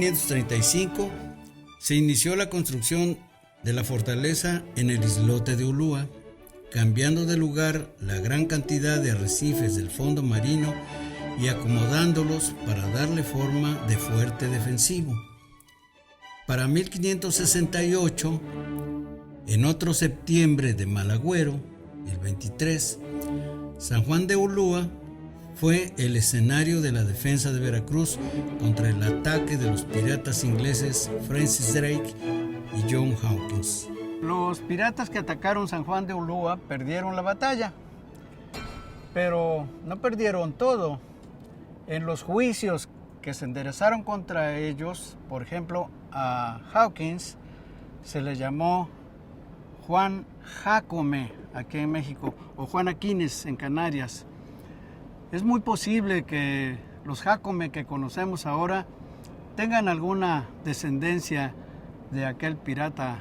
1535 se inició la construcción de la fortaleza en el islote de Ulúa, cambiando de lugar la gran cantidad de arrecifes del fondo marino y acomodándolos para darle forma de fuerte defensivo. Para 1568, en otro septiembre de mal agüero, el 23, San Juan de Ulúa fue el escenario de la defensa de Veracruz contra el ataque de los piratas ingleses Francis Drake y John Hawkins. Los piratas que atacaron San Juan de Ulúa perdieron la batalla, pero no perdieron todo. En los juicios que se enderezaron contra ellos, por ejemplo, a Hawkins se le llamó Juan Jácome aquí en México, o Juan Aquines en Canarias. Es muy posible que los Jácome que conocemos ahora tengan alguna descendencia de aquel pirata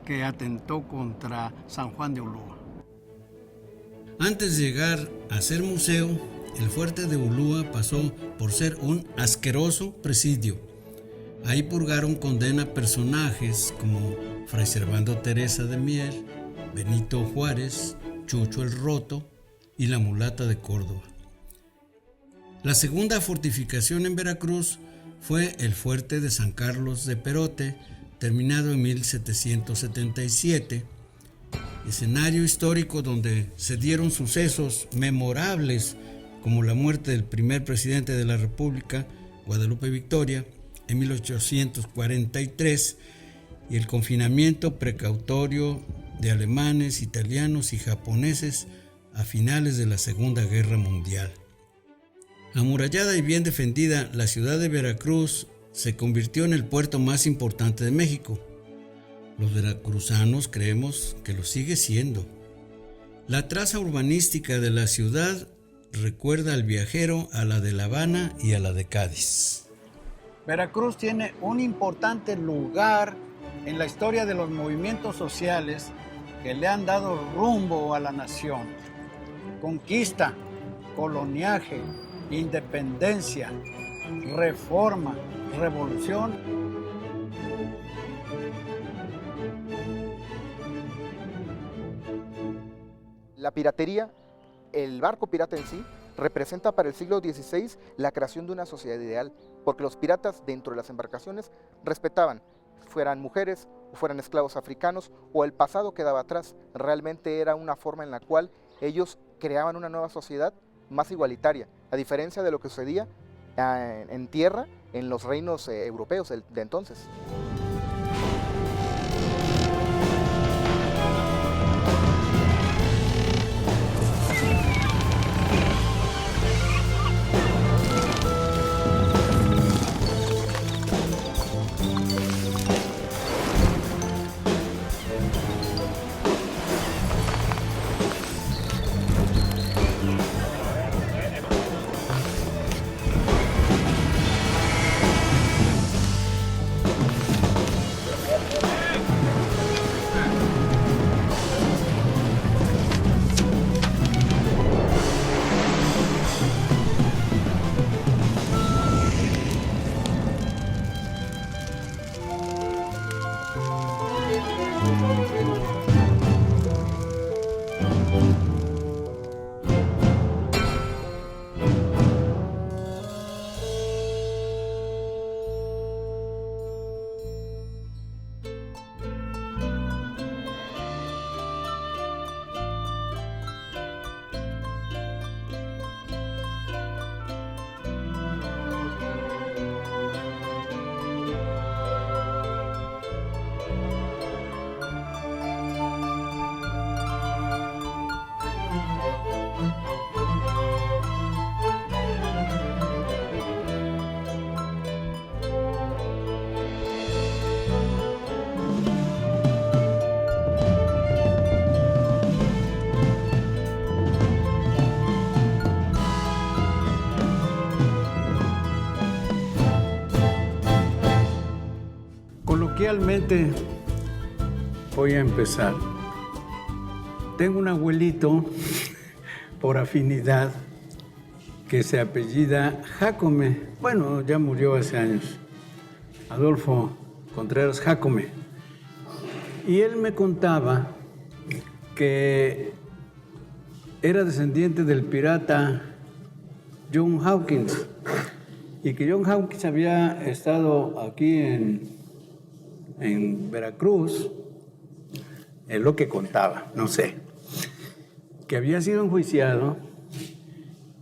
que atentó contra San Juan de Ulúa. Antes de llegar a ser museo, el fuerte de Ulúa pasó por ser un asqueroso presidio. Ahí purgaron condena personajes como Fray Servando Teresa de Mier, Benito Juárez, Chucho el Roto y la Mulata de Córdoba. La segunda fortificación en Veracruz fue el fuerte de San Carlos de Perote, terminado en 1777, escenario histórico donde se dieron sucesos memorables como la muerte del primer presidente de la República, Guadalupe Victoria, en 1843, y el confinamiento precautorio de alemanes, italianos y japoneses a finales de la Segunda Guerra Mundial. Amurallada y bien defendida, la ciudad de Veracruz se convirtió en el puerto más importante de México. Los veracruzanos creemos que lo sigue siendo. La traza urbanística de la ciudad recuerda al viajero a la de La Habana y a la de Cádiz. Veracruz tiene un importante lugar en la historia de los movimientos sociales que le han dado rumbo a la nación. Conquista, coloniaje, independencia, reforma, revolución. La piratería, el barco pirata en sí, representa para el siglo XVI la creación de una sociedad ideal, porque los piratas dentro de las embarcaciones respetaban, fueran mujeres o fueran esclavos africanos o el pasado quedaba atrás. Realmente era una forma en la cual ellos creaban una nueva sociedad más igualitaria, a diferencia de lo que sucedía en tierra en los reinos europeos de entonces. Coloquialmente voy a empezar. Tengo un abuelito por afinidad que se apellida Jácome. Bueno, ya murió hace años. Adolfo Contreras Jácome. Y él me contaba que era descendiente del pirata John Hawkins, y que John Hawkins había estado aquí en Veracruz, es lo que contaba, no sé, que había sido enjuiciado,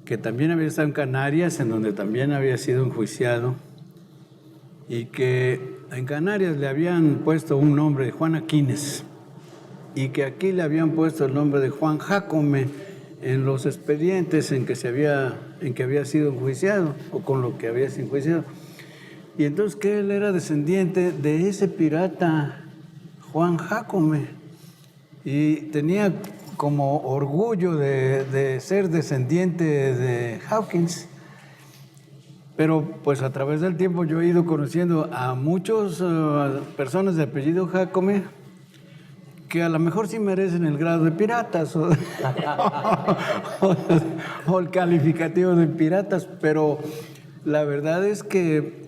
que también había estado en Canarias, en donde también había sido enjuiciado, y que en Canarias le habían puesto un nombre de Juan Aquines, y que aquí le habían puesto el nombre de Juan Jácome en los expedientes en que había sido enjuiciado, o con lo que había sido enjuiciado. Y entonces que él era descendiente de ese pirata Juan Jácome, y tenía como orgullo de ser descendiente de Hawkins. Pero pues a través del tiempo yo he ido conociendo a muchas personas de apellido Jácome que a lo mejor sí merecen el grado de piratas o el calificativo de piratas, pero la verdad es que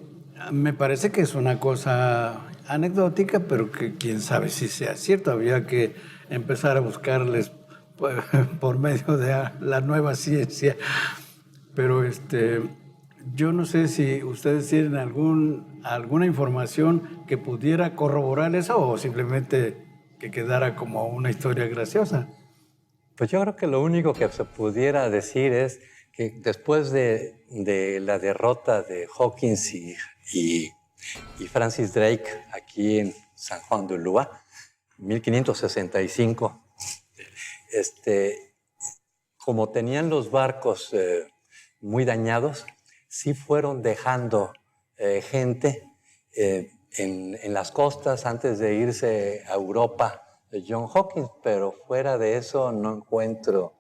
me parece que es una cosa anecdótica, pero que quién sabe si sea cierto. Había que empezar a buscarles por medio de la nueva ciencia. Pero yo no sé si ustedes tienen alguna información que pudiera corroborar eso, o simplemente que quedara como una historia graciosa. Pues yo creo que lo único que se pudiera decir es que después de la derrota de Hawkins y Francis Drake aquí en San Juan de Ulúa, 1565, como tenían los barcos muy dañados, sí fueron dejando gente en las costas antes de irse a Europa John Hawkins, pero fuera de eso no encuentro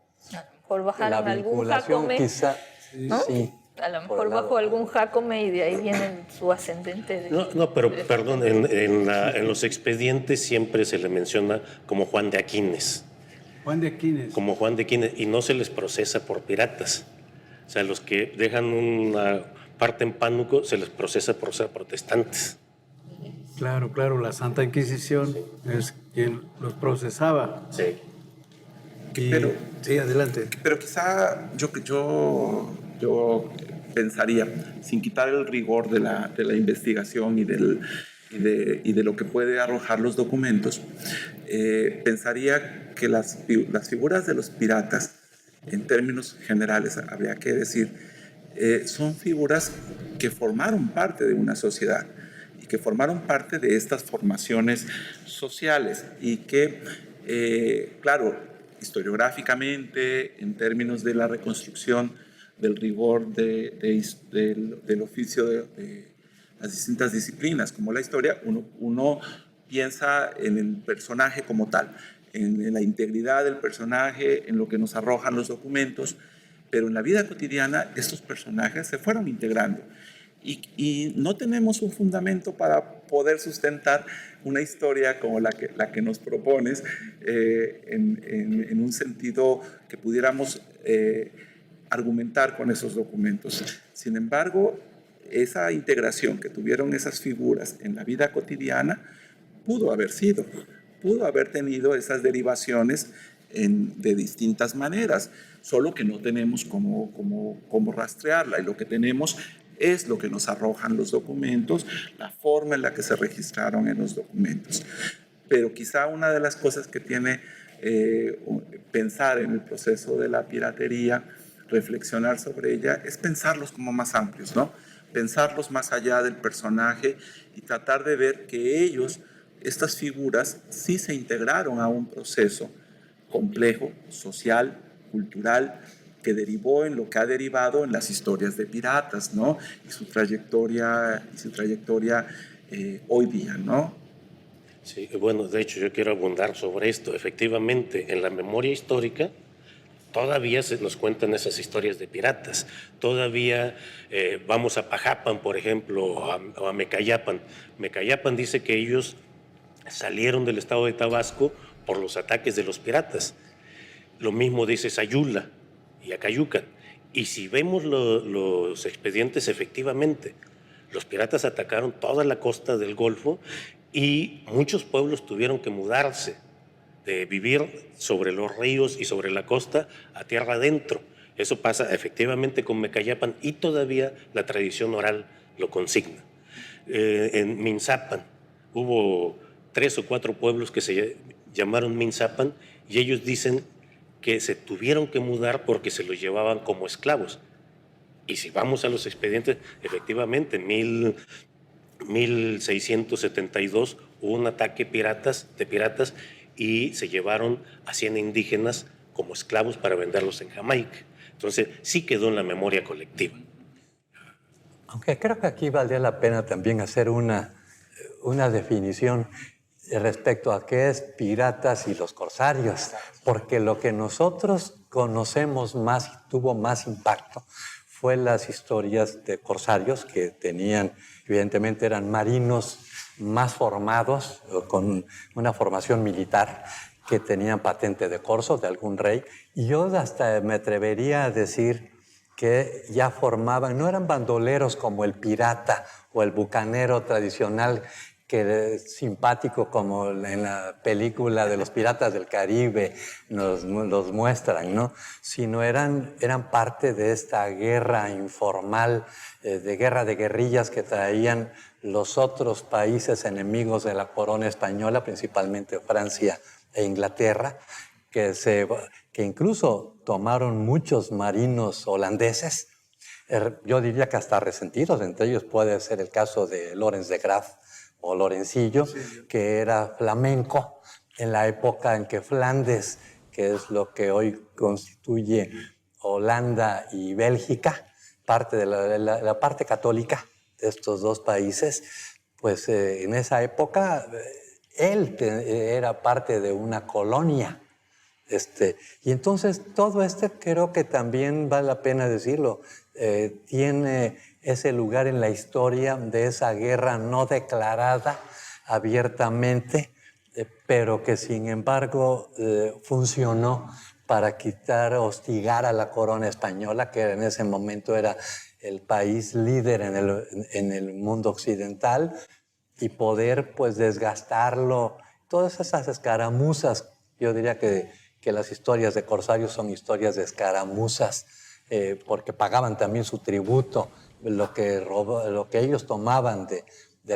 por bajaron la vinculación, algún Jácome, quizá, ¿no? sí. A lo mejor bajo algún Jácome y de ahí viene su ascendente. Pero perdón, en los expedientes siempre se le menciona como Juan de Aquines. Juan de Aquines. Como Juan de Aquines, y no se les procesa por piratas. O sea, los que dejan una parte en Pánuco se les procesa por ser protestantes. Claro, la Santa Inquisición es quien los procesaba. Sí. Sí, adelante. Pero quizá yo pensaría, sin quitar el rigor de la investigación y de lo que puede arrojar los documentos, pensaría que las figuras de los piratas, en términos generales, habría que decir, son figuras que formaron parte de una sociedad y que formaron parte de estas formaciones sociales y que, claro, historiográficamente, en términos de la reconstrucción del rigor del oficio de las distintas disciplinas, como la historia, uno piensa en el personaje como tal, en la integridad del personaje, en lo que nos arrojan los documentos, pero en la vida cotidiana estos personajes se fueron integrando y no tenemos un fundamento para poder sustentar una historia como la que nos propones en un sentido que pudiéramos argumentar con esos documentos. Sin embargo, esa integración que tuvieron esas figuras en la vida cotidiana pudo haber tenido esas derivaciones de distintas maneras, solo que no tenemos cómo rastrearla, y lo que tenemos es lo que nos arrojan los documentos, la forma en la que se registraron en los documentos. Pero quizá una de las cosas que tiene pensar en el proceso de la piratería, reflexionar sobre ella, es pensarlos como más amplios, ¿no? Pensarlos más allá del personaje y tratar de ver que ellos, estas figuras, sí se integraron a un proceso complejo, social, cultural, que derivó en lo que ha derivado en las historias de piratas, ¿no? Y su trayectoria hoy día, ¿no? Sí, bueno, de hecho yo quiero abundar sobre esto. Efectivamente, en la memoria histórica todavía se nos cuentan esas historias de piratas. Todavía vamos a Pajapan, por ejemplo, o a Mecayapan. Mecayapan dice que ellos salieron del estado de Tabasco por los ataques de los piratas. Lo mismo dice Sayula y Acayucan. Y si vemos los expedientes, efectivamente, Los piratas atacaron toda la costa del Golfo y muchos pueblos tuvieron que mudarse de vivir sobre los ríos y sobre la costa a tierra adentro. Eso pasa efectivamente con Mecayapan y todavía la tradición oral lo consigna. En Minzapan hubo 3 o 4 pueblos que se llamaron Minzapan y ellos dicen que se tuvieron que mudar porque se los llevaban como esclavos. Y si vamos a los expedientes, efectivamente, en 1672 hubo un ataque de piratas y se llevaron a 100 indígenas como esclavos para venderlos en Jamaica. Entonces, sí quedó en la memoria colectiva. Aunque creo que aquí valdría la pena también hacer una definición respecto a qué es piratas y los corsarios, porque lo que nosotros conocemos más y tuvo más impacto fue las historias de corsarios que tenían, evidentemente eran marinos más formados, con una formación militar, que tenían patente de corso de algún rey, y yo hasta me atrevería a decir que ya formaban, no eran bandoleros como el pirata o el bucanero tradicional, que es simpático como en la película de los Piratas del Caribe los muestran, ¿no? Sino eran parte de esta guerra informal, de guerra de guerrillas que traían los otros países enemigos de la corona española, principalmente Francia e Inglaterra, que incluso tomaron muchos marinos holandeses, yo diría que hasta resentidos. Entre ellos puede ser el caso de Lorenz de Graaf o Lorencillo, que era flamenco en la época en que Flandes, que es lo que hoy constituye Holanda y Bélgica, parte de la parte católica de estos dos países, pues en esa época él era parte de una colonia. Y entonces todo creo que también vale la pena decirlo, tiene ese lugar en la historia de esa guerra no declarada abiertamente, pero que sin embargo funcionó para hostigar a la corona española, que en ese momento era el país líder en el mundo occidental, y poder pues desgastarlo. Todas esas escaramuzas, yo diría que las historias de corsarios son historias de escaramuzas, porque pagaban también su tributo, lo que ellos tomaban de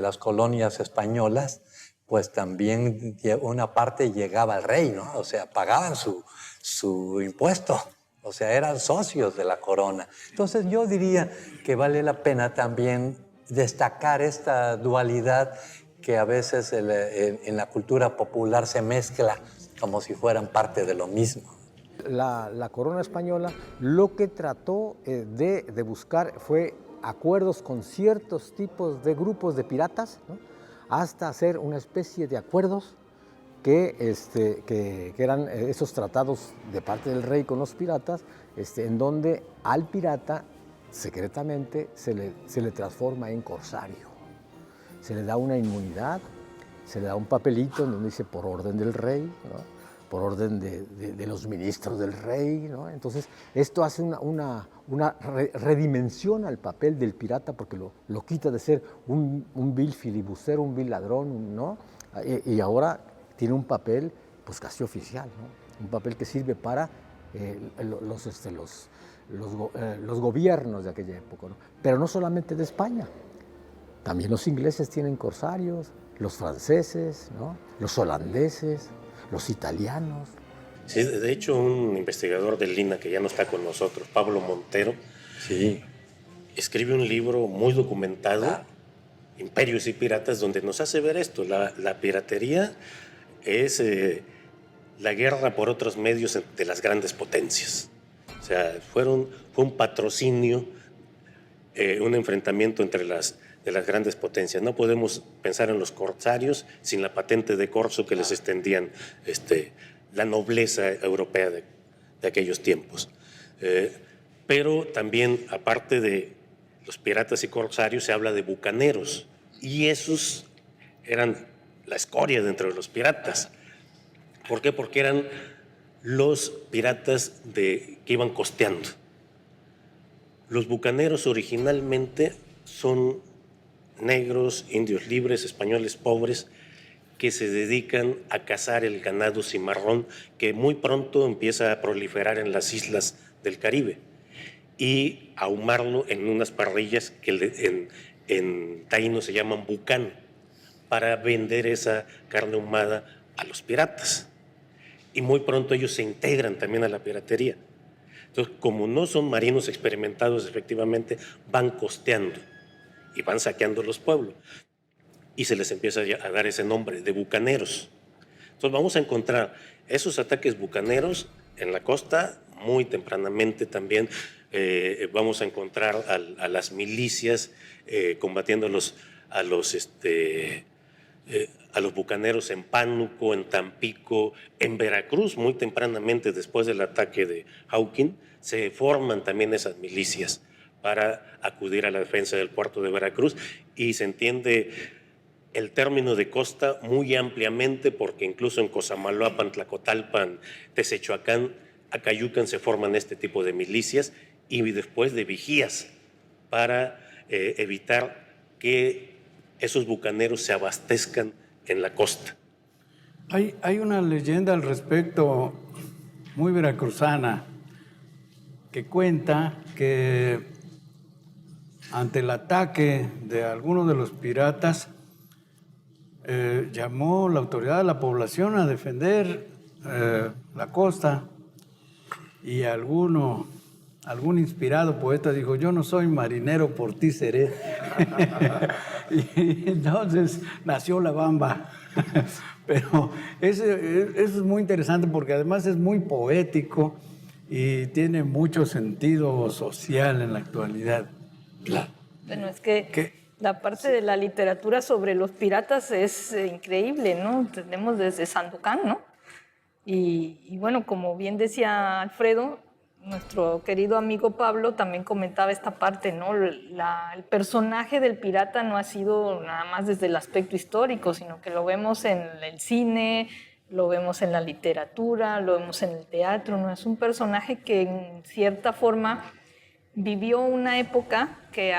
las colonias españolas, pues también una parte llegaba al rey, ¿no? O sea, pagaban su impuesto, o sea, eran socios de la corona. Entonces yo diría que vale la pena también destacar esta dualidad que a veces en la cultura popular se mezcla como si fueran parte de lo mismo. La corona española lo que trató de buscar fue acuerdos con ciertos tipos de grupos de piratas, ¿no? Hasta hacer una especie de acuerdos que eran esos tratados de parte del rey con los piratas, en donde al pirata secretamente se le transforma en corsario. Se le da una inmunidad, se le da un papelito en donde dice por orden del rey, ¿no? Por orden de los ministros del rey, ¿no? Entonces, esto hace una redimensiona el papel del pirata porque lo quita de ser un vil filibustero, un vil ladrón, ¿no? Y ahora tiene un papel pues casi oficial, ¿no? Un papel que sirve para los gobiernos de aquella época, ¿no? Pero no solamente de España, también los ingleses tienen corsarios, los franceses, ¿no? Los holandeses, los italianos. Sí, de hecho, un investigador del Lina que ya no está con nosotros, Pablo Montero, sí, escribe un libro muy documentado, Imperios y Piratas, donde nos hace ver esto. La piratería es la guerra por otros medios de las grandes potencias. O sea, fue un patrocinio, un enfrentamiento entre de las grandes potencias. No podemos pensar en los corsarios sin la patente de corso que les extendían la nobleza europea de aquellos tiempos. Pero también, aparte de los piratas y corsarios, se habla de bucaneros, y esos eran la escoria dentro de los piratas. ¿Por qué? Porque eran los piratas que iban costeando. Los bucaneros originalmente son negros, indios libres, españoles pobres, que se dedican a cazar el ganado cimarrón, que muy pronto empieza a proliferar en las islas del Caribe, y ahumarlo en unas parrillas que en taíno se llaman bucán, para vender esa carne ahumada a los piratas. Y muy pronto ellos se integran también a la piratería. Entonces, como no son marinos experimentados, efectivamente, van costeando y van saqueando los pueblos. Y se les empieza a dar ese nombre de bucaneros. Entonces vamos a encontrar esos ataques bucaneros en la costa muy tempranamente también. Vamos a encontrar a las milicias combatiendo a los bucaneros en Pánuco, en Tampico, en Veracruz, muy tempranamente después del ataque de Hawking, se forman también esas milicias para acudir a la defensa del puerto de Veracruz, y se entiende el término de costa muy ampliamente, porque incluso en Cosamaloapan, Tlacotalpan, Tezechuacán, Acayucan se forman este tipo de milicias, y después de vigías para evitar que esos bucaneros se abastezcan en la costa. Hay una leyenda al respecto muy veracruzana que cuenta que ante el ataque de algunos de los piratas llamó la autoridad de la población a defender la costa, y algún inspirado poeta dijo: yo no soy marinero, por ti seré. Y entonces nació La Bamba. Pero eso es muy interesante, porque además es muy poético y tiene mucho sentido social en la actualidad. Bueno, es que la parte de la literatura sobre los piratas es increíble, ¿no? Tenemos desde Sandokan, ¿no? Y bueno, como bien decía Alfredo, nuestro querido amigo Pablo también comentaba esta parte, ¿no? El personaje del pirata no ha sido nada más desde el aspecto histórico, sino que lo vemos en el cine, lo vemos en la literatura, lo vemos en el teatro, ¿no? Es un personaje que en cierta forma vivió una época que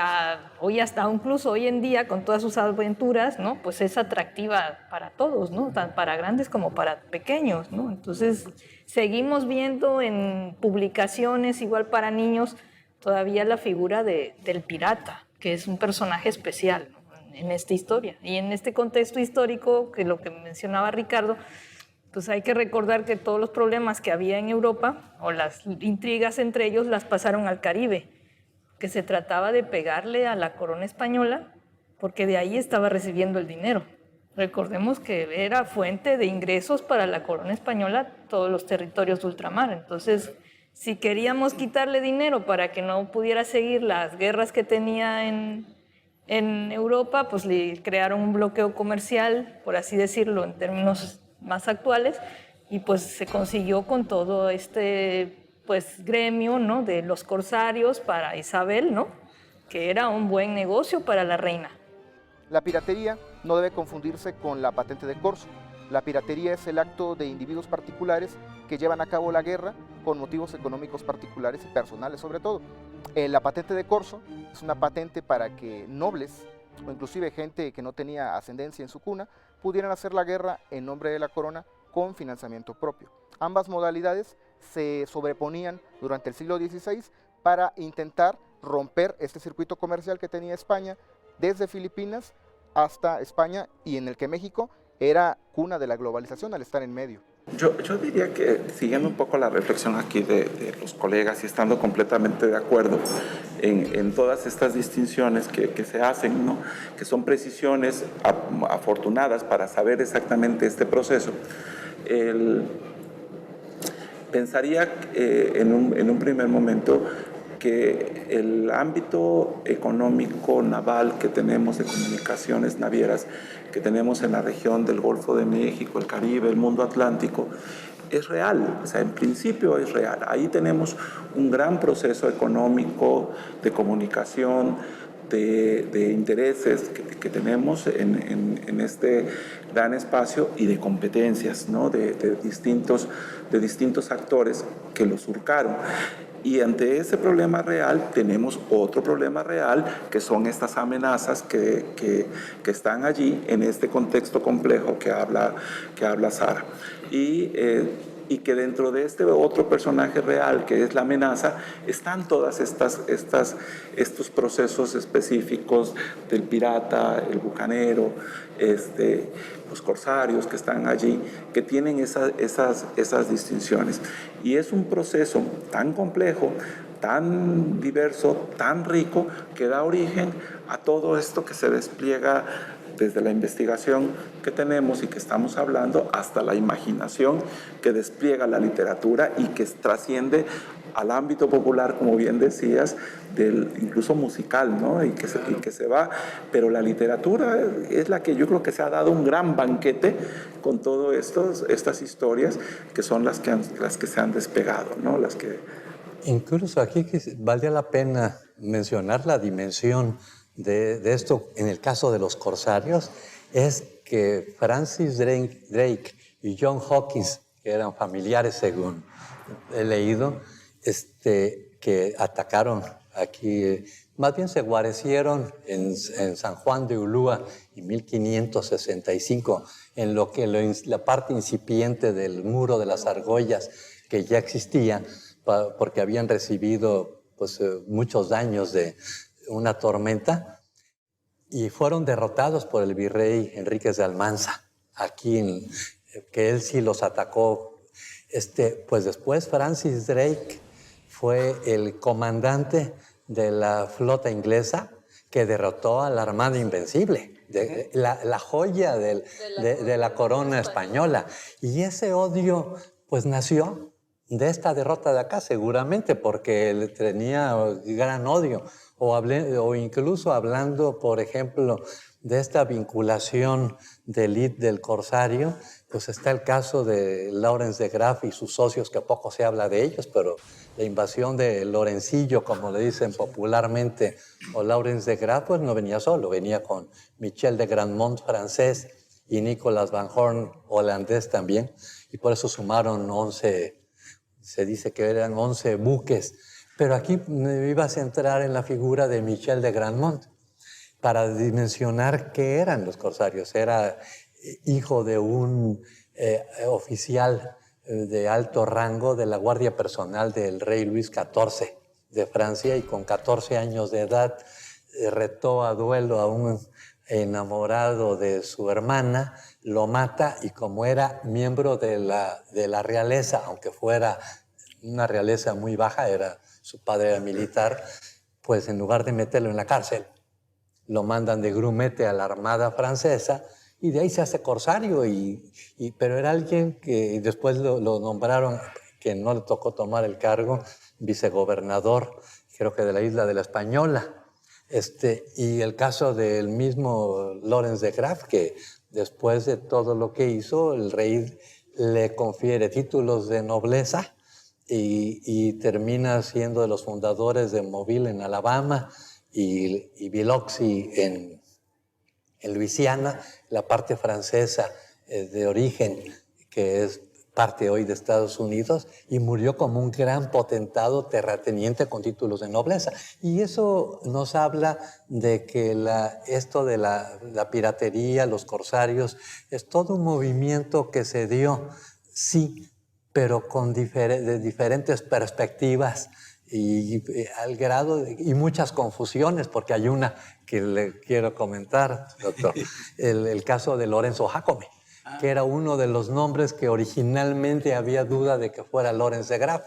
hoy, hasta incluso hoy en día, con todas sus aventuras, ¿no? Pues es atractiva para todos, ¿no? Tanto para grandes como para pequeños, ¿no? Entonces seguimos viendo en publicaciones, igual para niños, todavía la figura del pirata, que es un personaje especial, ¿no? En esta historia. Y en este contexto histórico, que lo que mencionaba Ricardo, pues hay que recordar que todos los problemas que había en Europa, o las intrigas entre ellos, las pasaron al Caribe, que se trataba de pegarle a la corona española, porque de ahí estaba recibiendo el dinero. Recordemos que era fuente de ingresos para la corona española todos los territorios de ultramar. Entonces, si queríamos quitarle dinero para que no pudiera seguir las guerras que tenía en Europa, pues le crearon un bloqueo comercial, por así decirlo, en términos más actuales, y pues se consiguió con todo este pues gremio, ¿no? De los corsarios para Isabel, ¿no? Que era un buen negocio para la reina. La piratería no debe confundirse con la patente de corso. La piratería es el acto de individuos particulares que llevan a cabo la guerra con motivos económicos particulares y personales sobre todo. La patente de corso es una patente para que nobles o inclusive gente que no tenía ascendencia en su cuna pudieran hacer la guerra en nombre de la corona con financiamiento propio. Ambas modalidades se sobreponían durante el siglo XVI para intentar romper este circuito comercial que tenía España desde Filipinas hasta España, y en el que México era cuna de la globalización al estar en medio. Yo diría que, siguiendo un poco la reflexión aquí de los colegas y estando completamente de acuerdo en todas estas distinciones que se hacen, ¿no? Que son precisiones afortunadas para saber exactamente este proceso, pensaría en un primer momento que el ámbito económico naval que tenemos, de comunicaciones navieras que tenemos en la región del Golfo de México, el Caribe, el mundo atlántico, es real, o sea, en principio es real. Ahí tenemos un gran proceso económico, de comunicación, de intereses que tenemos en este gran espacio, y de competencias, ¿no? de distintos actores que lo surcaron. Y ante ese problema real tenemos otro problema real, que son estas amenazas que están allí en este contexto complejo que habla Sara. Y que dentro de este otro personaje real, que es la amenaza, están todas estos procesos específicos del pirata, el bucanero, los corsarios que están allí, que tienen esas distinciones. Y es un proceso tan complejo, tan diverso, tan rico, que da origen a todo esto que se despliega desde la investigación que tenemos y que estamos hablando hasta la imaginación que despliega la literatura y que trasciende al ámbito popular, como bien decías, incluso musical, ¿no? Y que se va, pero la literatura es la que yo creo que se ha dado un gran banquete con todas estas historias que son las que se han despegado, ¿no? Incluso aquí valdría la pena mencionar la dimensión de esto en el caso de los corsarios, es que Francis Drake y John Hawkins, que eran familiares según he leído, que atacaron aquí, más bien se guarecieron en San Juan de Ulúa en 1565, en lo que la parte incipiente del muro de las argollas que ya existía, porque habían recibido pues, muchos daños de una tormenta, y fueron derrotados por el virrey Enríquez de Almanza, aquí que él sí los atacó. Pues después Francis Drake fue el comandante de la flota inglesa que derrotó a la Armada Invencible, la joya de la corona española. Y ese odio pues nació de esta derrota de acá, seguramente, porque él tenía gran odio. O incluso hablando, por ejemplo, de esta vinculación del corsario, pues está el caso de Lawrence de Graff y sus socios, que poco se habla de ellos, pero la invasión de Lorencillo, como le dicen popularmente, o Lawrence de Graff, pues no venía solo, venía con Michel de Grandmont, francés, y Nicolas Van Horn, holandés también, y por eso sumaron 11, se dice que eran 11 buques. Pero aquí me iba a centrar en la figura de Michel de Grandmont para dimensionar qué eran los corsarios. Era hijo de un oficial de alto rango de la guardia personal del rey Luis XIV de Francia, y con 14 años de edad retó a duelo a un enamorado de su hermana, lo mata, y como era miembro de la realeza, aunque fuera una realeza muy baja, su padre era militar, pues en lugar de meterlo en la cárcel, lo mandan de grumete a la Armada francesa, y de ahí se hace corsario, pero era alguien que después lo nombraron, que no le tocó tomar el cargo, vicegobernador, creo que de la isla de la Española. Y el caso del mismo Lawrence de Graff, que después de todo lo que hizo, el rey le confiere títulos de nobleza, y termina siendo de los fundadores de Mobile en Alabama y Biloxi en Luisiana, la parte francesa de origen, que es parte hoy de Estados Unidos, y murió como un gran potentado terrateniente con títulos de nobleza. Y eso nos habla de que esto de la piratería, los corsarios, es todo un movimiento que se dio, sí, pero de diferentes perspectivas y al grado y muchas confusiones, porque hay una que le quiero comentar, doctor, el caso de Lorenzo Jácome, que era uno de los nombres que originalmente había duda de que fuera Lawrence de Graff.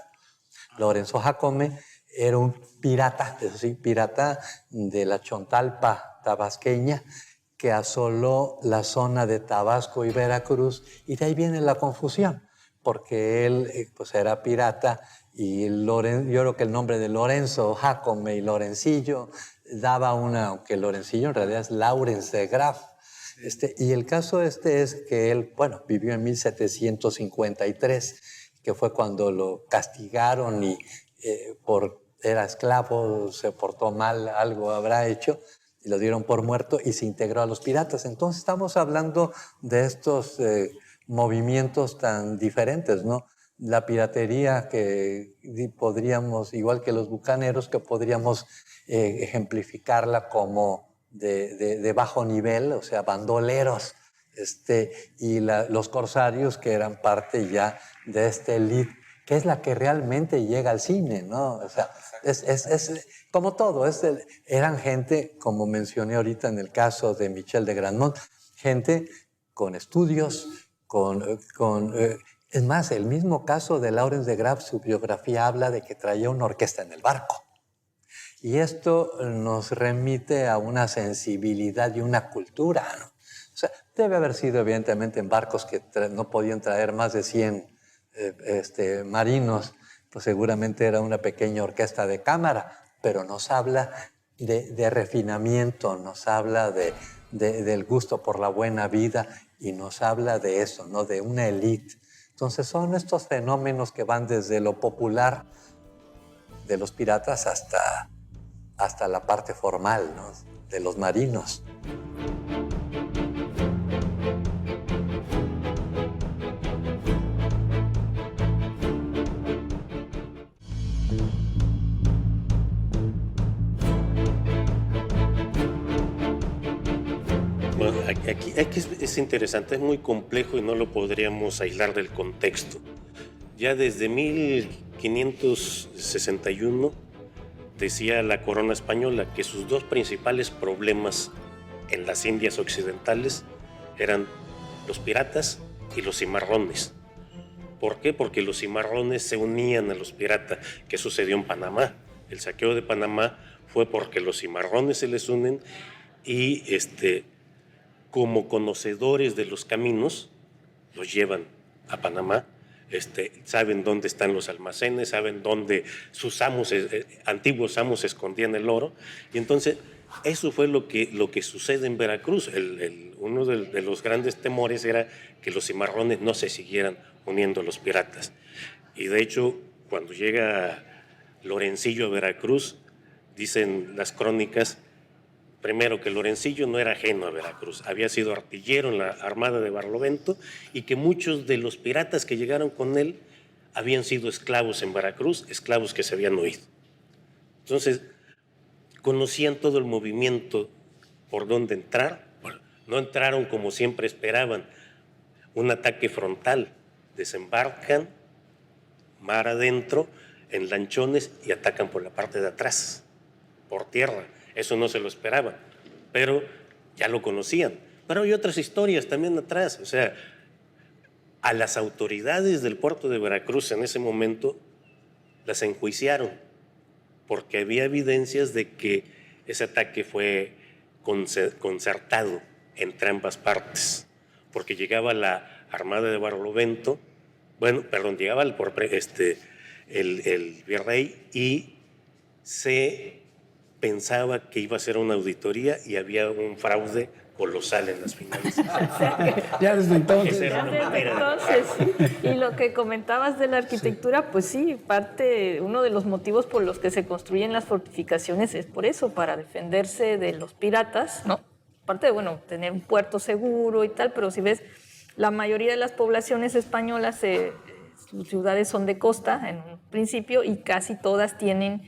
Lorenzo Jácome era un pirata, es decir, pirata de la Chontalpa tabasqueña, que asoló la zona de Tabasco y Veracruz, y de ahí viene la confusión, porque él pues era pirata, y yo creo que el nombre de Lorenzo Jácome y Lorencillo daba aunque Lorencillo en realidad es Lawrence de Graff. Y el caso es que él, vivió en 1753, que fue cuando lo castigaron y era esclavo, se portó mal, algo habrá hecho, y lo dieron por muerto y se integró a los piratas. Entonces estamos hablando de estos movimientos tan diferentes, ¿no? la piratería que podríamos, igual que los bucaneros, que podríamos ejemplificarla como de bajo nivel, o sea, bandoleros, y los corsarios, que eran parte ya de esta élite, que es la que realmente llega al cine, ¿no? O sea, es como todo, eran gente, como mencioné ahorita en el caso de Michel de Grandmont, gente con estudios, es más, el mismo caso de Lawrence de Graaf, su biografía habla de que traía una orquesta en el barco. Y esto nos remite a una sensibilidad y una cultura, ¿no? O sea, debe haber sido evidentemente en barcos que no podían traer más de 100 marinos, pues seguramente era una pequeña orquesta de cámara, pero nos habla de refinamiento, nos habla del gusto por la buena vida y nos habla de eso, ¿no? De una élite. Entonces son estos fenómenos que van desde lo popular de los piratas hasta la parte formal, ¿no? De los marinos. Bueno, aquí es interesante, es muy complejo y no lo podríamos aislar del contexto. Ya desde 1561 decía la corona española que sus dos principales problemas en las Indias occidentales eran los piratas y los cimarrones. ¿Por qué? Porque los cimarrones se unían a los piratas. ¿Qué sucedió en Panamá? El saqueo de Panamá fue porque los cimarrones se les unen y como conocedores de los caminos los llevan a Panamá. Saben dónde están los almacenes, saben dónde sus amos, antiguos amos escondían el oro, y entonces eso fue lo que sucede en Veracruz. Uno de los grandes temores era que los cimarrones no se siguieran uniendo a los piratas, y de hecho cuando llega Lorencillo a Veracruz, dicen las crónicas, primero, que Lorencillo no era ajeno a Veracruz, había sido artillero en la Armada de Barlovento y que muchos de los piratas que llegaron con él habían sido esclavos en Veracruz, esclavos que se habían huido. Entonces, conocían todo el movimiento por dónde entrar. Bueno, no entraron como siempre esperaban, un ataque frontal. Desembarcan mar adentro en lanchones y atacan por la parte de atrás, por tierra. Eso no se lo esperaban, pero ya lo conocían. Pero hay otras historias también atrás. O sea, a las autoridades del puerto de Veracruz en ese momento las enjuiciaron porque había evidencias de que ese ataque fue concertado entre ambas partes, porque llegaba la Armada de Barlovento, llegaba el virrey y se pensaba que iba a ser una auditoría y había un fraude colosal en las finanzas. Ya desde entonces. Y lo que comentabas de la arquitectura, pues sí, uno de los motivos por los que se construyen las fortificaciones es por eso, para defenderse de los piratas, ¿no? Aparte de, tener un puerto seguro y tal, pero si ves, la mayoría de las poblaciones españolas, sus ciudades son de costa en un principio y casi todas tienen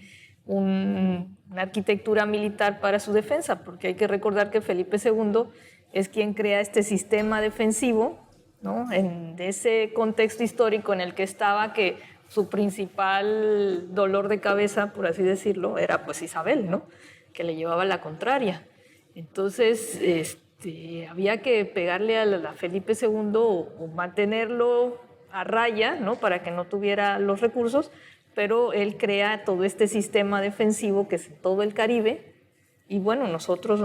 una arquitectura militar para su defensa, porque hay que recordar que Felipe II es quien crea este sistema defensivo, ¿no? En ese contexto histórico en el que estaba, que su principal dolor de cabeza, por así decirlo, era pues Isabel, ¿no? Que le llevaba la contraria. Entonces, había que pegarle a Felipe II o mantenerlo a raya, ¿no? Para que no tuviera los recursos, pero él crea todo este sistema defensivo que es todo el Caribe, y nosotros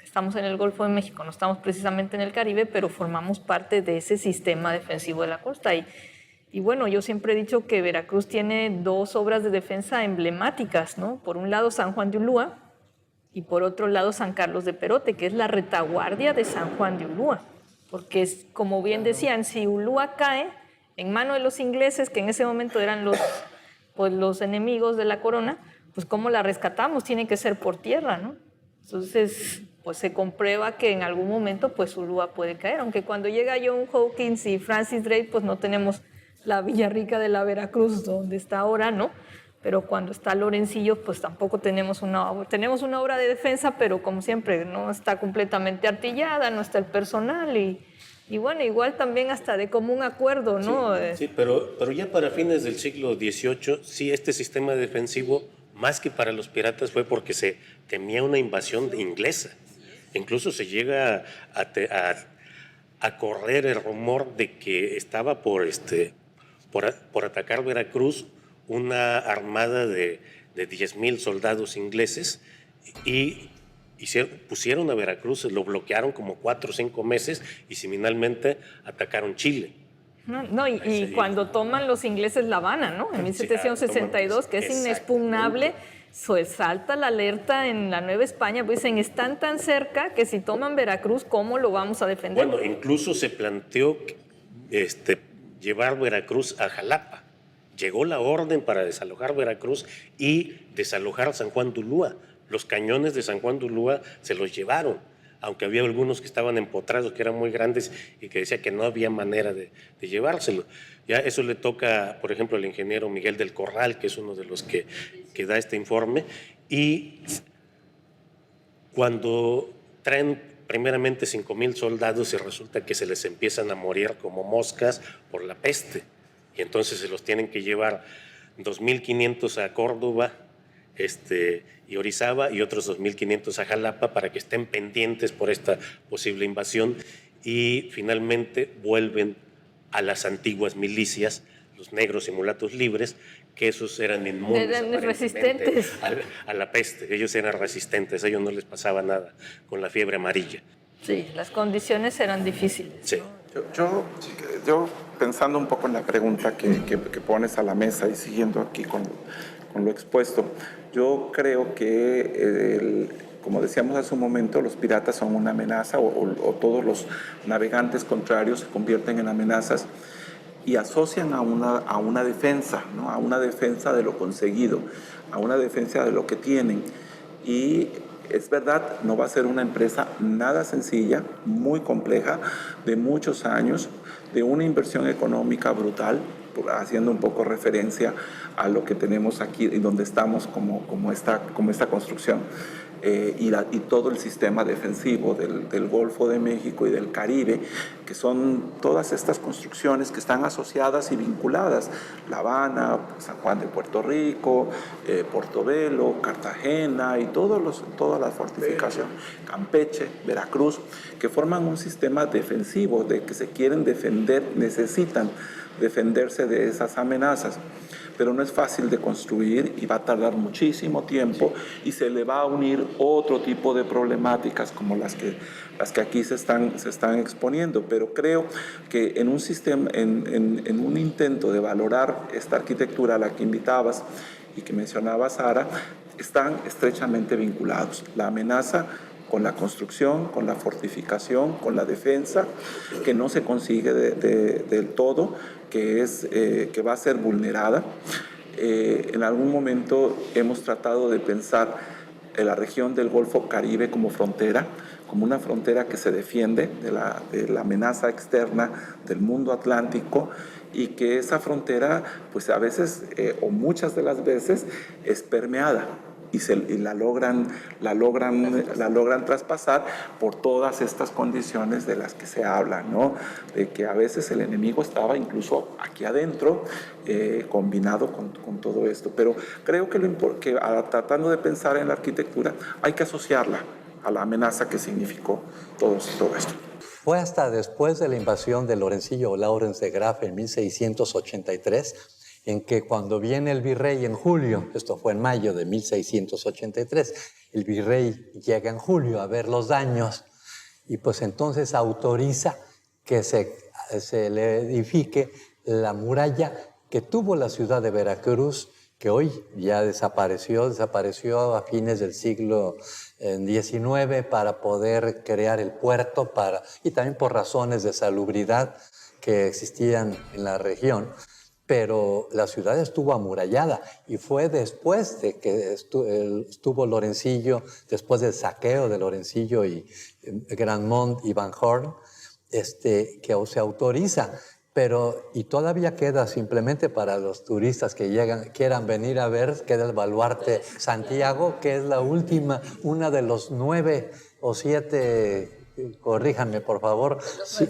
estamos en el Golfo de México, no estamos precisamente en el Caribe, pero formamos parte de ese sistema defensivo de la costa. Y yo siempre he dicho que Veracruz tiene dos obras de defensa emblemáticas, ¿no? Por un lado San Juan de Ulúa y por otro lado San Carlos de Perote, que es la retaguardia de San Juan de Ulúa, porque como bien decían, si Ulúa cae en manos de los ingleses, que en ese momento eran los enemigos de la corona, pues ¿cómo la rescatamos? Tiene que ser por tierra, ¿no? Entonces, pues se comprueba que en algún momento pues Ulúa puede caer, aunque cuando llega John Hawkins y Francis Drake pues no tenemos la Villarrica de la Veracruz, donde está ahora, ¿no? Pero cuando está Lorencillo, pues tampoco tenemos una obra de defensa, pero como siempre, no está completamente artillada, no está el personal y bueno, igual también hasta de común acuerdo, ¿no? Sí, pero ya para fines del siglo XVIII, sí, este sistema defensivo, más que para los piratas, fue porque se temía una invasión inglesa. Incluso se llega a correr el rumor de que estaba por atacar Veracruz una armada de 10,000 soldados ingleses y pusieron a Veracruz, lo bloquearon como 4 o 5 meses y finalmente atacaron Chile. Y cuando toman los ingleses La Habana, ¿no? En 1762, que es inexpugnable, salta la alerta en la Nueva España, pues dicen, están tan cerca que si toman Veracruz, ¿cómo lo vamos a defender? Bueno, incluso se planteó llevar Veracruz a Jalapa. Llegó la orden para desalojar Veracruz y desalojar San Juan de Ulúa. Los cañones de San Juan de Ulúa se los llevaron, aunque había algunos que estaban empotrados, que eran muy grandes y que decía que no había manera de llevárselo. Ya eso le toca, por ejemplo, al ingeniero Miguel del Corral, que es uno de los que da este informe, y cuando traen primeramente 5,000 soldados y resulta que se les empiezan a morir como moscas por la peste. Y entonces se los tienen que llevar 2,500 a Córdoba y Orizaba y otros 2,500 a Jalapa para que estén pendientes por esta posible invasión y finalmente vuelven a las antiguas milicias, los negros y mulatos libres, que esos eran inmunes, eran resistentes a la peste, ellos eran resistentes, a ellos no les pasaba nada con la fiebre amarilla. Sí, las condiciones eran difíciles. Sí. ¿no? Yo pensando un poco en la pregunta que pones a la mesa y siguiendo aquí con lo expuesto, yo creo que, como decíamos hace un momento, los piratas son una amenaza o todos los navegantes contrarios se convierten en amenazas y asocian a una defensa, ¿no? A una defensa de lo conseguido, a una defensa de lo que tienen. Y es verdad, no va a ser una empresa nada sencilla, muy compleja, de muchos años, de una inversión económica brutal, haciendo un poco referencia a lo que tenemos aquí y donde estamos como esta construcción. Y todo el sistema defensivo del Golfo de México y del Caribe, que son todas estas construcciones que están asociadas y vinculadas. La Habana, San Juan de Puerto Rico, Portobelo, Cartagena y toda la fortificación, Campeche, Veracruz, que forman un sistema defensivo de que se quieren defender, necesitan defenderse de esas amenazas. Pero no es fácil de construir y va a tardar muchísimo tiempo y se le va a unir otro tipo de problemáticas como las que aquí se están exponiendo. Pero creo que en un sistema, en un intento de valorar esta arquitectura a la que invitabas y que mencionaba Sara, están estrechamente vinculados. La amenaza con la construcción, con la fortificación, con la defensa, que no se consigue del todo, que va a ser vulnerada. En algún momento hemos tratado de pensar en la región del Golfo Caribe como frontera, como una frontera que se defiende de la amenaza externa del mundo atlántico y que esa frontera, pues a veces, o muchas de las veces, es permeada. Y la logran traspasar por todas estas condiciones de las que se habla, ¿no? De que a veces el enemigo estaba incluso aquí adentro, combinado con todo esto. Pero creo que tratando de pensar en la arquitectura, hay que asociarla a la amenaza que significó todo esto. Fue hasta después de la invasión de Lorencillo o Lawrence de Graff en 1683, en que cuando viene el virrey en julio, esto fue en mayo de 1683, el virrey llega en julio a ver los daños y pues entonces autoriza que se le edifique la muralla que tuvo la ciudad de Veracruz, que hoy ya desapareció a fines del siglo XIX para poder crear el puerto y también por razones de salubridad que existían en la región. Pero la ciudad estuvo amurallada y fue después de que estuvo Lorencillo, después del saqueo de Lorencillo y Grandmont y Van Horn, que se autoriza y todavía queda, simplemente para los turistas que quieran venir a ver, queda el Baluarte Santiago, que es la última, una de los 9 o 7, corríjanme por favor, sí,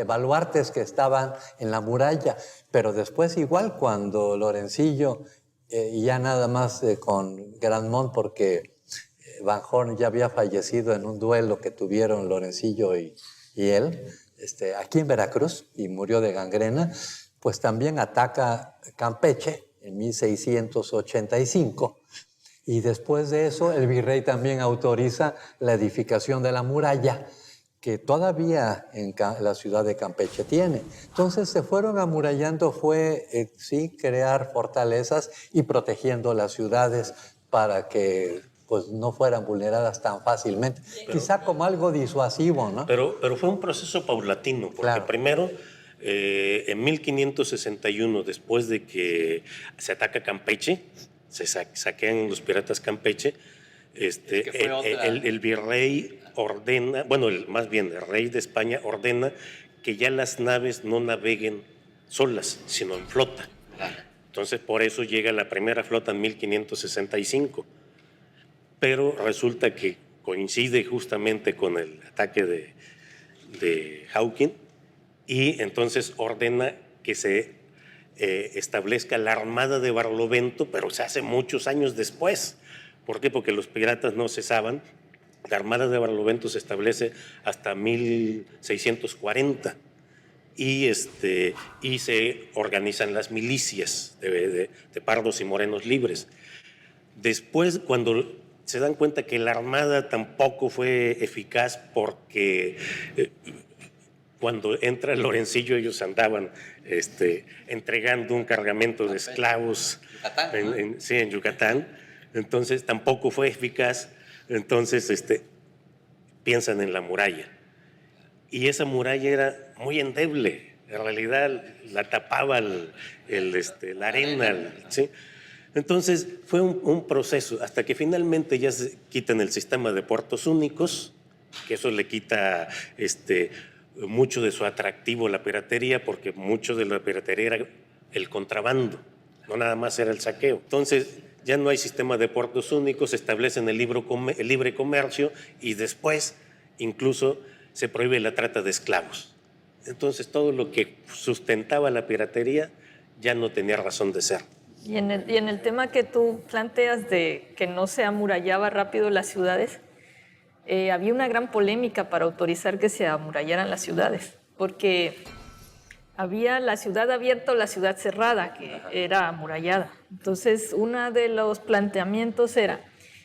baluartes que estaban en la muralla. Pero después, igual, cuando Lorencillo, y ya nada más con Grandmont, porque Van Horn ya había fallecido en un duelo que tuvieron Lorencillo y él, aquí en Veracruz, y murió de gangrena, pues también ataca Campeche en 1685, y después de eso el virrey también autoriza la edificación de la muralla, que todavía en la ciudad de Campeche tiene. Entonces se fueron amurallando, sí, crear fortalezas y protegiendo las ciudades para que pues no fueran vulneradas tan fácilmente. Quizá como algo disuasivo, ¿no? Pero fue un proceso paulatino, porque claro, primero, en 1561, después de que se ataca Campeche, se saquean los piratas Campeche, el virrey ordena, más bien el rey de España ordena que ya las naves no naveguen solas, sino en flota. Claro. Entonces, por eso llega la primera flota en 1565. Pero resulta que coincide justamente con el ataque de Hawking, y entonces ordena que se establezca la Armada de Barlovento, pero se hace muchos años después. ¿Por qué? Porque los piratas no cesaban. La Armada de Barlovento se establece hasta 1640 y se organizan las milicias de pardos y morenos libres. Después, cuando se dan cuenta que la Armada tampoco fue eficaz, porque cuando entra Lorencillo ellos andaban entregando un cargamento de esclavos en Yucatán, entonces tampoco fue eficaz. Entonces piensan en la muralla, y esa muralla era muy endeble, en realidad la tapaba la arena, ¿sí? Entonces fue un proceso hasta que finalmente ya se quitan el sistema de puertos únicos, que eso le quita mucho de su atractivo a la piratería, porque mucho de la piratería era el contrabando, no nada más era el saqueo. Entonces ya no hay sistema de puertos únicos, se establecen el libre comercio, y después incluso se prohíbe la trata de esclavos. Entonces todo lo que sustentaba la piratería ya no tenía razón de ser. Y en el tema que tú planteas de que no se amurallaba rápido las ciudades, había una gran polémica para autorizar que se amurallaran las ciudades, porque había la ciudad abierta o la ciudad cerrada, que era amurallada. Entonces, uno de los planteamientos era,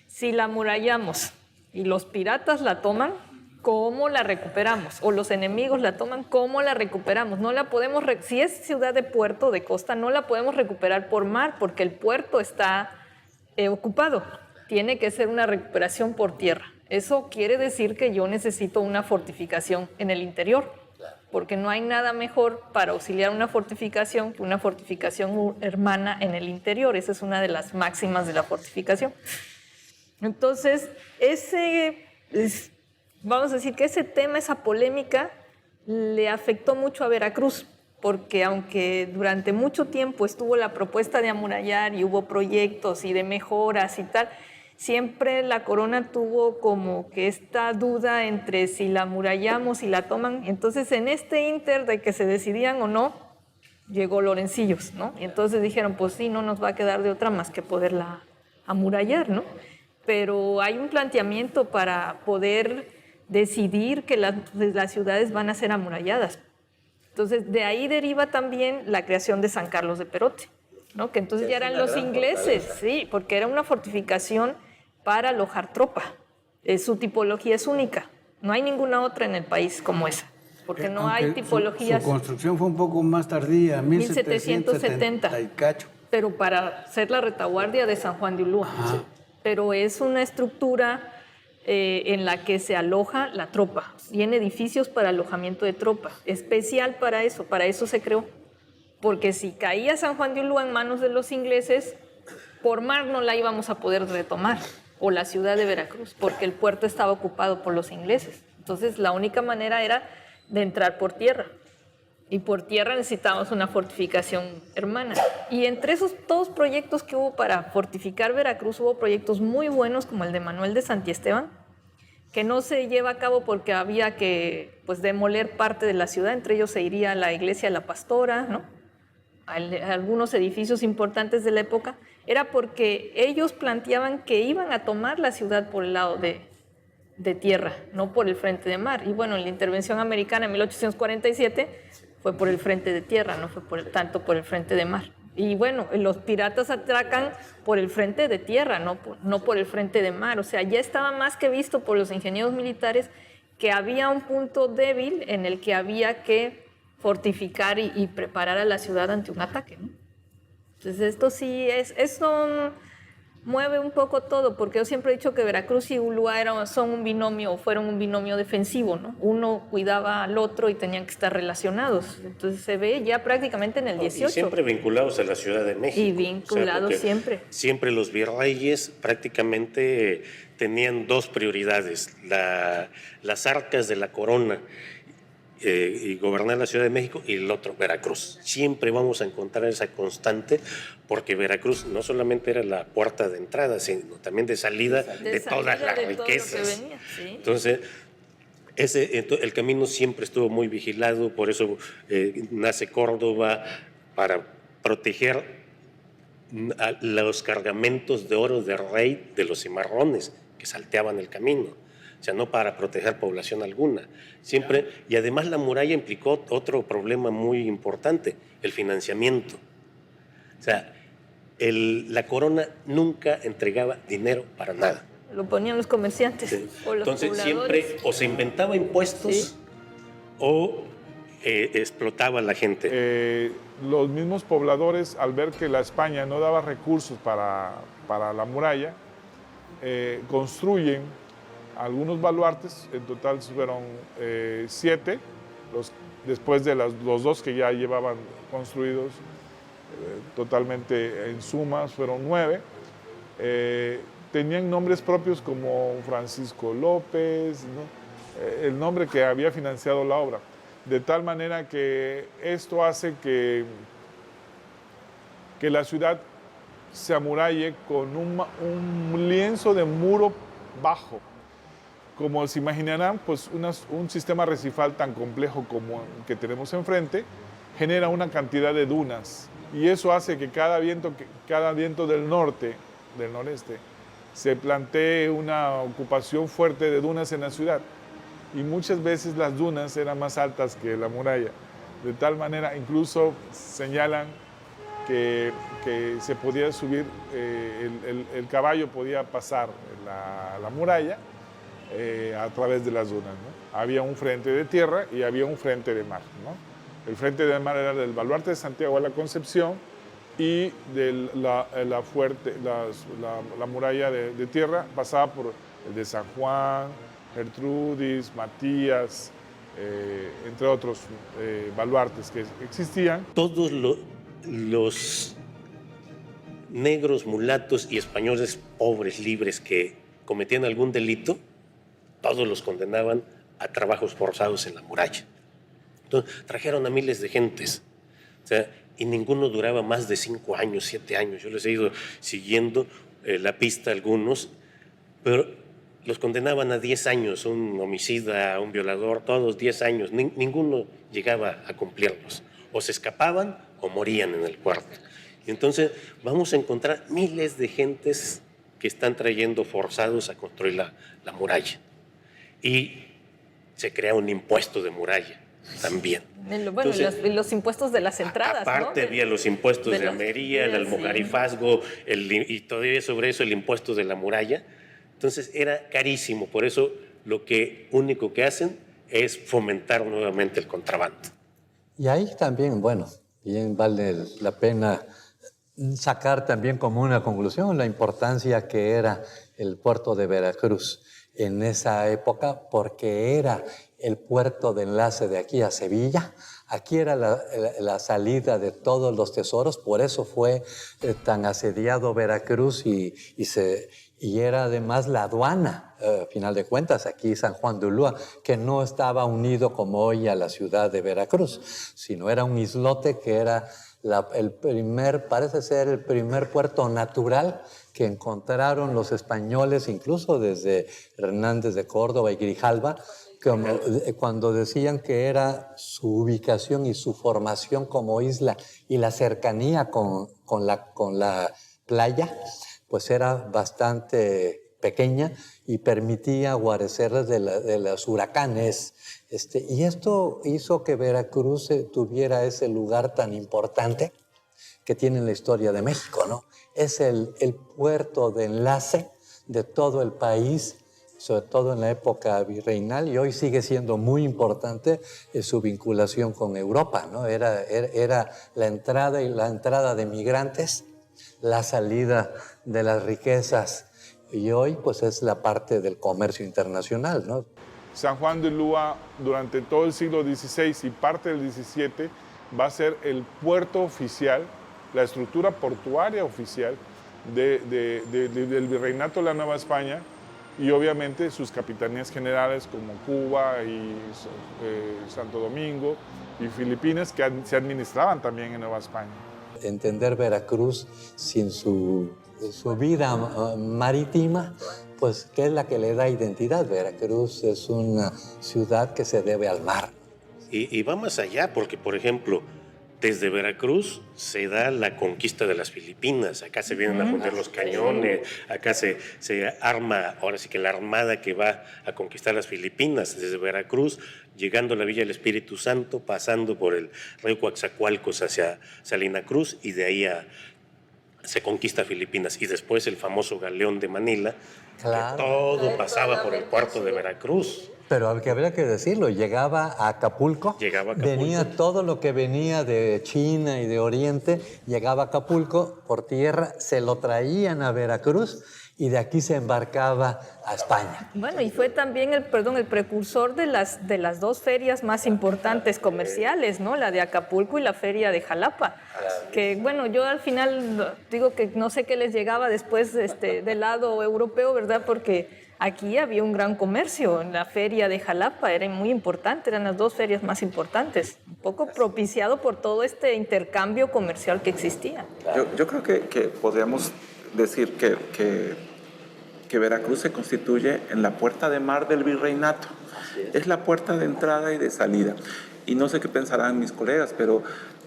si la amurallamos y los piratas la toman, ¿cómo la recuperamos? O los enemigos la toman, ¿cómo la recuperamos? No la podemos, si es ciudad de puerto, de costa, no la podemos recuperar por mar, porque el puerto está ocupado. Tiene que ser una recuperación por tierra. Eso quiere decir que yo necesito una fortificación en el interior, porque no hay nada mejor para auxiliar una fortificación que una fortificación hermana en el interior. Esa es una de las máximas de la fortificación. Entonces, vamos a decir que ese tema, esa polémica, le afectó mucho a Veracruz, porque aunque durante mucho tiempo estuvo la propuesta de amurallar y hubo proyectos y de mejoras y tal, siempre la corona tuvo como que esta duda entre si la amurallamos y la toman. Entonces, en este ínter de que se decidían o no, llegó Lorencillos, ¿no? Y entonces dijeron, pues sí, no nos va a quedar de otra más que poderla amurallar, ¿no? Pero hay un planteamiento para poder decidir que las ciudades van a ser amuralladas. Entonces, de ahí deriva también la creación de San Carlos de Perote, ¿no? Que entonces ya eran los ingleses, sí, porque era una fortificación para alojar tropa. Su tipología es única. No hay ninguna otra en el país como esa, porque no hay tipologías. Su construcción fue un poco más tardía, 1770 y cacho. Pero para ser la retaguardia de San Juan de Ulúa. Sí. Pero es una estructura en la que se aloja la tropa. Tiene edificios para alojamiento de tropa, especial para eso se creó. Porque si caía San Juan de Ulúa en manos de los ingleses, por mar no la íbamos a poder retomar, o la ciudad de Veracruz, porque el puerto estaba ocupado por los ingleses. Entonces la única manera era de entrar por tierra. Y por tierra necesitábamos una fortificación hermana. Y entre esos todos proyectos que hubo para fortificar Veracruz, hubo proyectos muy buenos como el de Manuel de Santiesteban, que no se lleva a cabo porque había que pues, demoler parte de la ciudad. Entre ellos se iría la iglesia de la Pastora, ¿no? Algunos edificios importantes de la época. Era porque ellos planteaban que iban a tomar la ciudad por el lado de tierra, no por el frente de mar. Y bueno, en la intervención americana en 1847 fue por el frente de tierra, no fue tanto por el frente de mar. Y bueno, los piratas atracan por el frente de tierra, no por el frente de mar. O sea, ya estaba más que visto por los ingenieros militares que había un punto débil en el que había que fortificar y preparar a la ciudad ante un ataque, ¿no? Entonces esto sí esto mueve un poco todo, porque yo siempre he dicho que Veracruz y Ulúa fueron un binomio defensivo, ¿no? Uno cuidaba al otro y tenían que estar relacionados. Entonces se ve ya prácticamente en el 18. Y siempre vinculados a la Ciudad de México. Y vinculados siempre. Siempre los virreyes prácticamente tenían dos prioridades, las arcas de la corona y gobernar la Ciudad de México, y el otro, Veracruz. Siempre vamos a encontrar esa constante, porque Veracruz no solamente era la puerta de entrada, sino también de salida de todas las riquezas. ¿Sí? Entonces, el camino siempre estuvo muy vigilado, por eso nace Córdoba, para proteger a los cargamentos de oro del rey de los cimarrones que salteaban el camino. O sea, no para proteger población alguna. Siempre, y además la muralla implicó otro problema muy importante, el financiamiento. O sea, la corona nunca entregaba dinero para nada. Lo ponían los comerciantes, sí, o los Entonces pobladores. siempre o se inventaba impuestos, sí, o explotaba a la gente. Los mismos pobladores, al ver que la España no daba recursos para la muralla, construyen algunos baluartes. En total fueron 7, después de los 2 que ya llevaban construidos, totalmente en sumas fueron 9. Tenían nombres propios como Francisco López, ¿no? El nombre que había financiado la obra, de tal manera que esto hace que la ciudad se amuralle con un lienzo de muro bajo. Como se imaginarán, pues un sistema arrecifal tan complejo como el que tenemos enfrente genera una cantidad de dunas, y eso hace que cada viento del noreste, se plantee una ocupación fuerte de dunas en la ciudad, y muchas veces las dunas eran más altas que la muralla, de tal manera, incluso señalan que se podía subir, el caballo podía pasar la muralla a través de las dunas, ¿no? Había un frente de tierra y había un frente de mar, ¿no? El frente de mar era del baluarte de Santiago de la Concepción, y de la muralla de tierra pasaba por el de San Juan, Gertrudis, Matías, entre otros baluartes que existían. Todos los negros, mulatos y españoles pobres, libres, que cometían algún delito, todos los condenaban a trabajos forzados en la muralla. Entonces, trajeron a miles de gentes, o sea, y ninguno duraba más de 5 años, 7 años. Yo les he ido siguiendo la pista a algunos, pero los condenaban a 10 años, un homicida, un violador, todos 10 años. Ninguno llegaba a cumplirlos. O se escapaban o morían en el cuarto. Y entonces vamos a encontrar miles de gentes que están trayendo forzados a construir la muralla. Y se crea un impuesto de muralla también. Bueno, entonces, los impuestos de las entradas, aparte, ¿no? Había los impuestos de amería, el almogarifazgo, y todavía sobre eso el impuesto de la muralla. Entonces era carísimo, por eso lo único que hacen es fomentar nuevamente el contrabando. Y ahí también, bueno, bien vale la pena sacar también como una conclusión la importancia que era el puerto de Veracruz en esa época, porque era el puerto de enlace de aquí a Sevilla. Aquí era la salida de todos los tesoros, por eso fue tan asediado Veracruz y y era además la aduana, a final de cuentas, aquí San Juan de Ulúa, que no estaba unido como hoy a la ciudad de Veracruz, sino era un islote que era parece ser el primer puerto natural que encontraron los españoles, incluso desde Hernández de Córdoba y Grijalva, cuando decían que era su ubicación y su formación como isla y la cercanía con la playa, pues era bastante pequeña y permitía guarecerlas de los huracanes. Y esto hizo que Veracruz tuviera ese lugar tan importante que tiene en la historia de México, ¿no? Es el puerto de enlace de todo el país, sobre todo en la época virreinal, y hoy sigue siendo muy importante su vinculación con Europa, ¿no? Era la entrada de migrantes, la salida de las riquezas, y hoy pues es la parte del comercio internacional, ¿no? San Juan de Ulúa durante todo el siglo XVI y parte del XVII va a ser el puerto oficial, la estructura portuaria oficial del Virreinato de la Nueva España, y obviamente sus capitanías generales como Cuba y Santo Domingo y Filipinas, que se administraban también en Nueva España. Entender Veracruz sin su vida marítima, pues que es la que le da identidad. Veracruz es una ciudad que se debe al mar. Y va más allá, porque, por ejemplo, desde Veracruz se da la conquista de las Filipinas. Acá se vienen a poner los cañones, acá se arma, ahora sí que la armada que va a conquistar las Filipinas, desde Veracruz, llegando a la Villa del Espíritu Santo, pasando por el río Coatzacoalcos hacia Salina Cruz, y de ahí se conquista Filipinas. Y después el famoso galeón de Manila, claro, que todo pasaba por el puerto de Veracruz. Pero que habría que decirlo, llegaba a Acapulco, venía todo lo que venía de China y de Oriente, llegaba a Acapulco por tierra, se lo traían a Veracruz y de aquí se embarcaba a España. Bueno, y fue también el precursor de las dos ferias más importantes comerciales, ¿no? La de Acapulco y la feria de Jalapa. Que bueno, yo al final digo que no sé qué les llegaba después del lado europeo, ¿verdad? Porque aquí había un gran comercio. En la feria de Jalapa era muy importante, eran las dos ferias más importantes, un poco propiciado por todo este intercambio comercial que existía. Yo creo que podríamos decir que Veracruz se constituye en la puerta de mar del virreinato. Es la puerta de entrada y de salida. Y no sé qué pensarán mis colegas, pero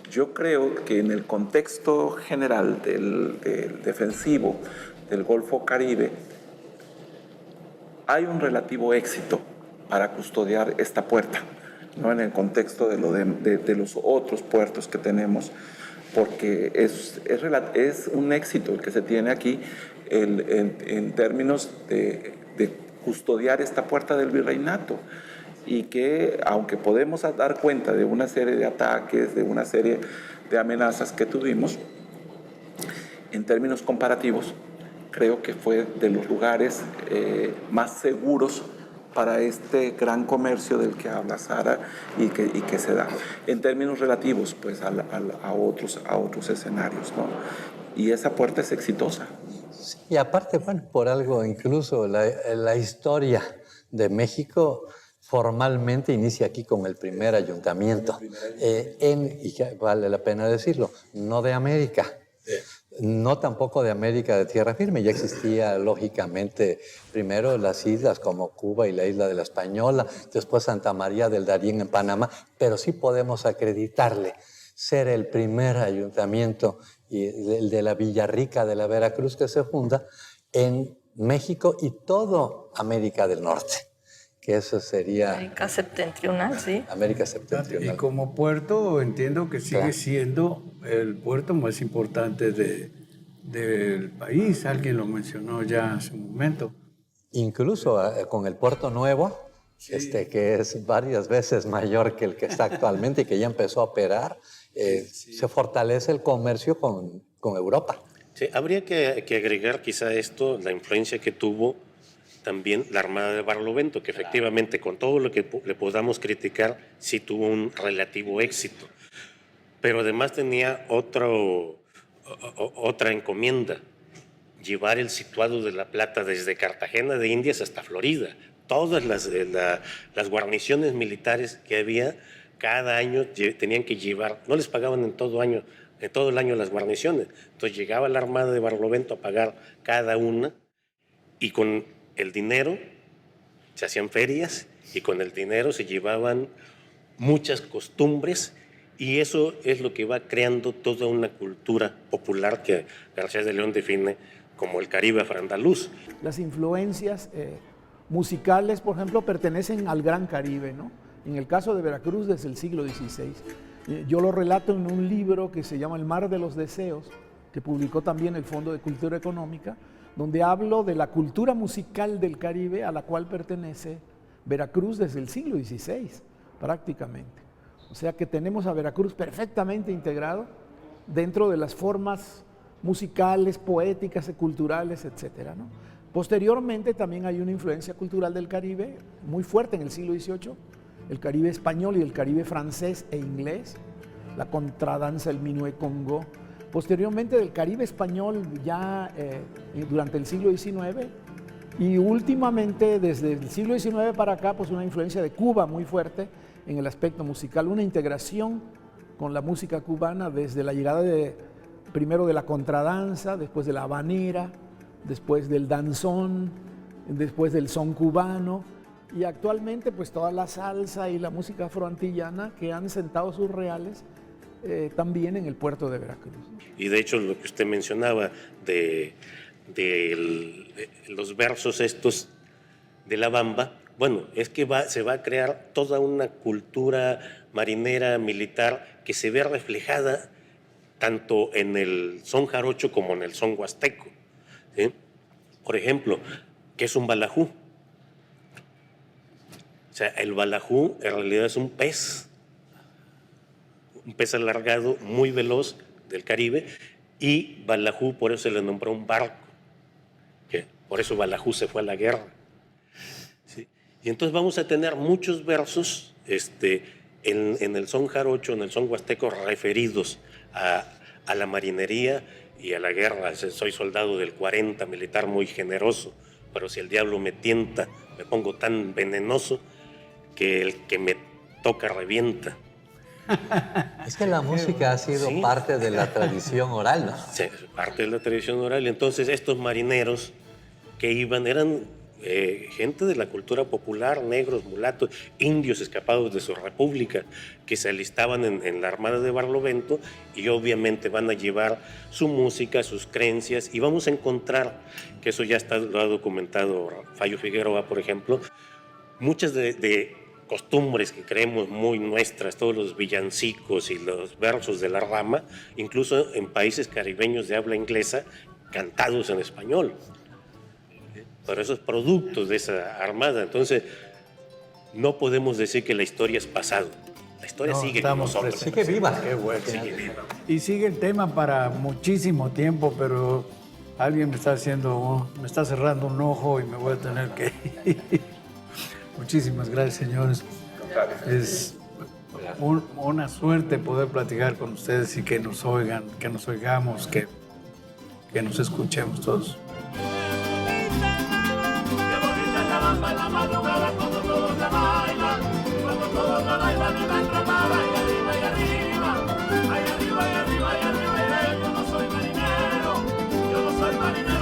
yo creo que en el contexto general del defensivo del Golfo Caribe, hay un relativo éxito para custodiar esta puerta, ¿no? En el contexto de los otros puertos que tenemos, porque es un éxito el que se tiene aquí en términos de custodiar esta puerta del virreinato, y que aunque podemos dar cuenta de una serie de ataques, de una serie de amenazas que tuvimos, en términos comparativos, creo que fue de los lugares más seguros para este gran comercio del que habla Sara y que se da. En términos relativos, pues, a otros escenarios, ¿no? Y esa puerta es exitosa. Sí, y aparte, bueno, por algo, incluso la historia de México formalmente inicia aquí con el primer ayuntamiento, y vale la pena decirlo, no de América. No tampoco de América de tierra firme, ya existía lógicamente primero las islas como Cuba y la isla de la Española, después Santa María del Darién en Panamá, pero sí podemos acreditarle ser el primer ayuntamiento, y el de la Villarrica de la Veracruz, que se funda en México y todo América del Norte, que eso sería... América septentrional, sí. América septentrional. Y como puerto entiendo que sigue siendo el puerto más importante del país. Alguien lo mencionó ya hace un momento. Incluso con el Puerto Nuevo, sí, que es varias veces mayor que el que está actualmente y que ya empezó a operar, sí, se fortalece el comercio con Europa. Sí, habría que agregar quizá esto, la influencia que tuvo también la Armada de Barlovento, que efectivamente con todo lo que le podamos criticar, sí tuvo un relativo éxito. Pero además tenía otra encomienda, llevar el situado de la plata desde Cartagena de Indias hasta Florida. Todas las guarniciones militares que había, cada año tenían que llevar, no les pagaban en todo el año las guarniciones. Entonces llegaba la Armada de Barlovento a pagar cada una, y con el dinero se hacían ferias, y con el dinero se llevaban muchas costumbres, y eso es lo que va creando toda una cultura popular que García de León define como el Caribe afroandaluz. Las influencias musicales, por ejemplo, pertenecen al Gran Caribe, ¿no? En el caso de Veracruz, desde el siglo XVI. Yo lo relato en un libro que se llama El Mar de los Deseos, que publicó también el Fondo de Cultura Económica, donde hablo de la cultura musical del Caribe a la cual pertenece Veracruz desde el siglo XVI, prácticamente. O sea que tenemos a Veracruz perfectamente integrado dentro de las formas musicales, poéticas, culturales, etcétera, ¿no? Posteriormente también hay una influencia cultural del Caribe muy fuerte en el siglo XVIII, el Caribe español y el Caribe francés e inglés, la contradanza, el minué congo. Posteriormente del Caribe español ya durante el siglo XIX, y últimamente desde el siglo XIX para acá, pues una influencia de Cuba muy fuerte en el aspecto musical, una integración con la música cubana desde la llegada primero de la contradanza, después de la habanera, después del danzón, después del son cubano, y actualmente pues toda la salsa y la música afroantillana que han sentado sus reales también en el puerto de Veracruz. Y de hecho lo que usted mencionaba de los versos estos de la bamba, bueno, es que se va a crear toda una cultura marinera, militar, que se ve reflejada tanto en el son jarocho como en el son huasteco, ¿sí? Por ejemplo, ¿qué es un balajú? O sea, el balajú en realidad es un pez alargado, muy veloz del Caribe, y balajú por eso se le nombró un barco, que por eso balajú se fue a la guerra, ¿sí? Y entonces vamos a tener muchos versos en el son jarocho, en el son huasteco, referidos a la marinería y a la guerra. Soy soldado del 40, militar muy generoso, pero si el diablo me tienta, me pongo tan venenoso que el que me toca revienta. Es que la música ha sido parte de la tradición oral, ¿no? Sí, parte de la tradición oral. Entonces estos marineros que iban eran gente de la cultura popular, negros, mulatos, indios escapados de su república, que se alistaban en la Armada de Barlovento, y obviamente van a llevar su música, sus creencias, y vamos a encontrar, que eso ya lo ha documentado Fallo Figueroa, por ejemplo, muchas de costumbres que creemos muy nuestras, todos los villancicos y los versos de la rama, incluso en países caribeños de habla inglesa, cantados en español. Pero esos productos de esa armada. Entonces, no podemos decir que la historia es pasado. La historia sigue con nosotros. Sigue viva. Qué bueno. Sigue viva. Y sigue el tema para muchísimo tiempo, pero alguien me está cerrando un ojo y me voy a tener que ir. Muchísimas gracias, señores. Es una suerte poder platicar con ustedes y que nos oigan, que nos oigamos, que nos escuchemos todos. La madrugada cuando todos la bailan, cuando todos la bailan en la enramada, y arriba, y arriba, y arriba, y arriba, y arriba, yo no soy marinero,